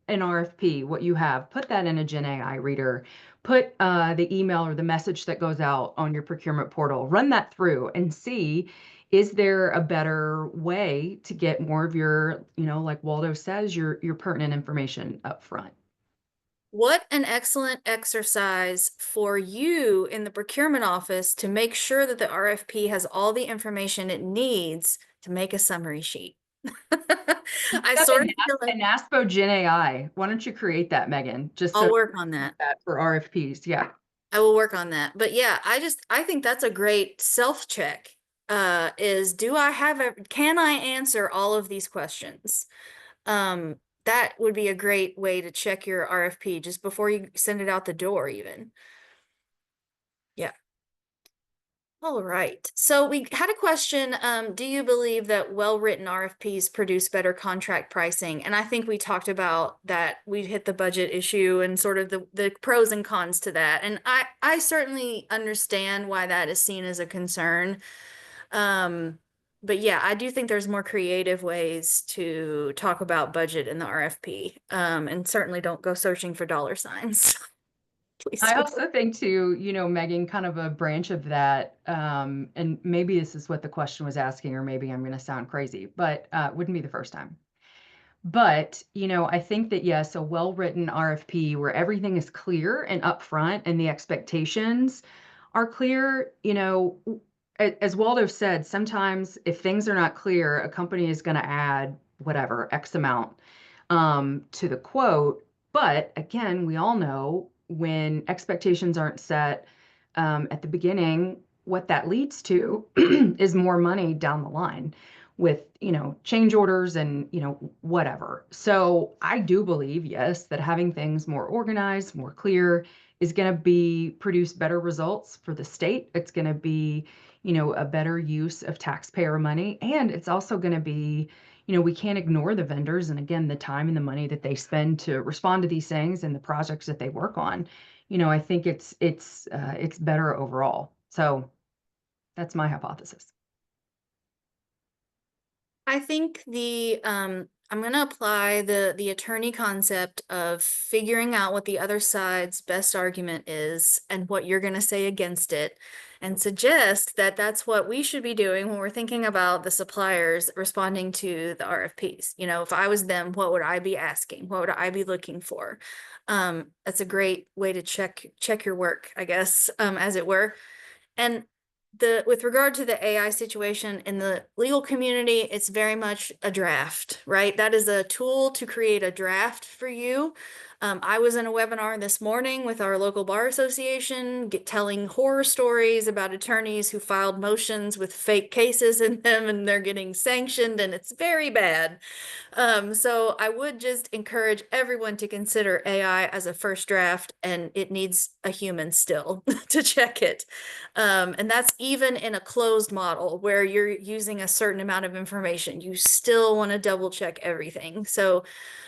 an RFP, what you have, put that in a Gen AI reader, put the email or the message that goes out on your procurement portal, run that through and see, is there a better way to get more of your, like Waldo says, your pertinent information up front? What an excellent exercise for you in the procurement office to make sure that the RFP has all the information it needs to make a summary sheet. I sort of feel like An NASCIO Gen AI. Why don't you create that, Megan? Just so I'll work on that. for RFPs. Yeah. I will work on that. But yeah, I think that's a great self-check. Is can I answer all of these questions? That would be a great way to check your RFP just before you send it out the door even. Yeah. All right. So we had a question. Do you believe that well-written RFPs produce better contract pricing? And I think we talked about that. We hit the budget issue and sort of the pros and cons to that. And I certainly understand why that is seen as a concern. But yeah, I do think there's more creative ways to talk about budget in the RFP. And certainly don't go searching for dollar signs. Please. I also think too, Megan, kind of a branch of that, and maybe this is what the question was asking, or maybe I'm going to sound crazy, but wouldn't be the first time. But, I think that, yes, a well-written RFP where everything is clear and upfront and the expectations are clear, as Waldo said, sometimes if things are not clear, a company is going to add whatever X amount to the quote. But again, we all know when expectations aren't set at the beginning, what that leads to is more money down the line with, change orders and, whatever. So I do believe, yes, that having things more organized, more clear is going to produce better results for the state. It's going to be, a better use of taxpayer money. And it's also going to be, we can't ignore the vendors and again, the time and the money that they spend to respond to these things and the projects that they work on. I think it's better overall. So that's my hypothesis. I think I'm going to apply the attorney concept of figuring out what the other side's best argument is and what you're going to say against it, and suggest that that's what we should be doing when we're thinking about the suppliers responding to the RFPs. If I was them, what would I be asking? What would I be looking for? That's a great way to check your work, I guess, as it were. And with regard to the AI situation in the legal community, it's very much a draft, right? That is a tool to create a draft for you. I was in a webinar this morning with our local bar association, telling horror stories about attorneys who filed motions with fake cases in them and they're getting sanctioned, and it's very bad. So I would just encourage everyone to consider AI as a first draft, and it needs a human still to check it. And that's even in a closed model where you're using a certain amount of information. You still want to double check everything. So,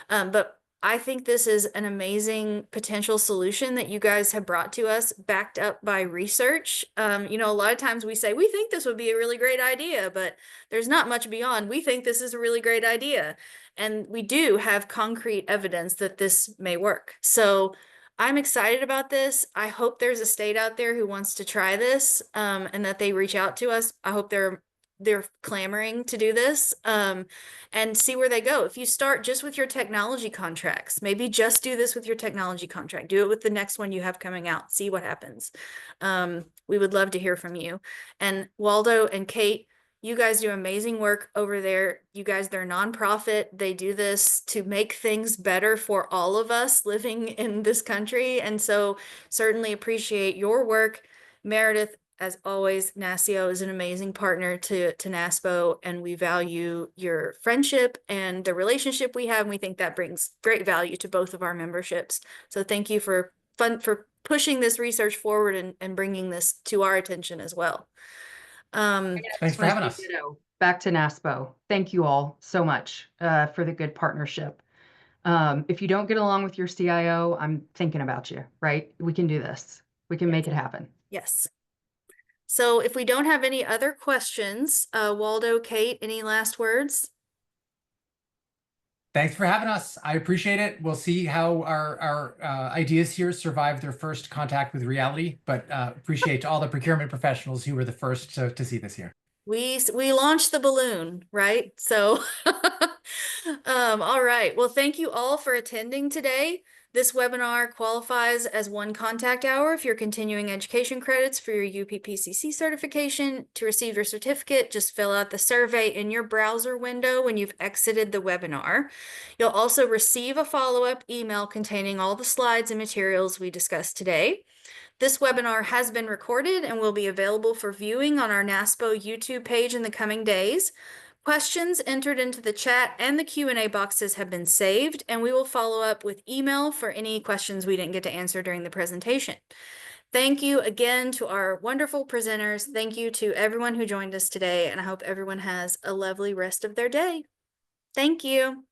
but I think this is an amazing potential solution that you guys have brought to us, backed up by research. You know, a lot of times we say, we think this would be a really great idea, but there's not much beyond, we think this is a really great idea. And we do have concrete evidence that this may work. So I'm excited about this. I hope there's a state out there who wants to try this, and that they reach out to us. I hope they're clamoring to do this, and see where they go. If you start just with your technology contracts, maybe just do this with your technology contract, do it with the next one you have coming out, see what happens. We would love to hear from you. And Waldo and Kate, you guys do amazing work over there. You guys, they're nonprofit. They do this to make things better for all of us living in this country. And so certainly appreciate your work. Meredith, as always, NASCIO is an amazing partner to NASPO, and we value your friendship and the relationship we have. And we think that brings great value to both of our memberships. So thank you for pushing this research forward and bringing this to our attention as well. Thanks for having us. Back to NASPO. Thank you all so much for the good partnership. If you don't get along with your CIO, I'm thinking about you, right? We can do this. We can make it happen. Yes. So if we don't have any other questions, Waldo, Kate, any last words? Thanks for having us. I appreciate it. We'll see how our ideas here survive their first contact with reality, but appreciate all the procurement professionals who were the first to see this here. We launched the balloon, right? So, all right. Well, thank you all for attending today. This webinar qualifies as one contact hour if you're continuing education credits for your UPPCC certification. To receive your certificate, just fill out the survey in your browser window when you've exited the webinar. You'll also receive a follow-up email containing all the slides and materials we discussed today. This webinar has been recorded and will be available for viewing on our NASPO YouTube page in the coming days. Questions entered into the chat and the Q&A boxes have been saved, and we will follow up with email for any questions we didn't get to answer during the presentation. Thank you again to our wonderful presenters. Thank you to everyone who joined us today, and I hope everyone has a lovely rest of their day. Thank you.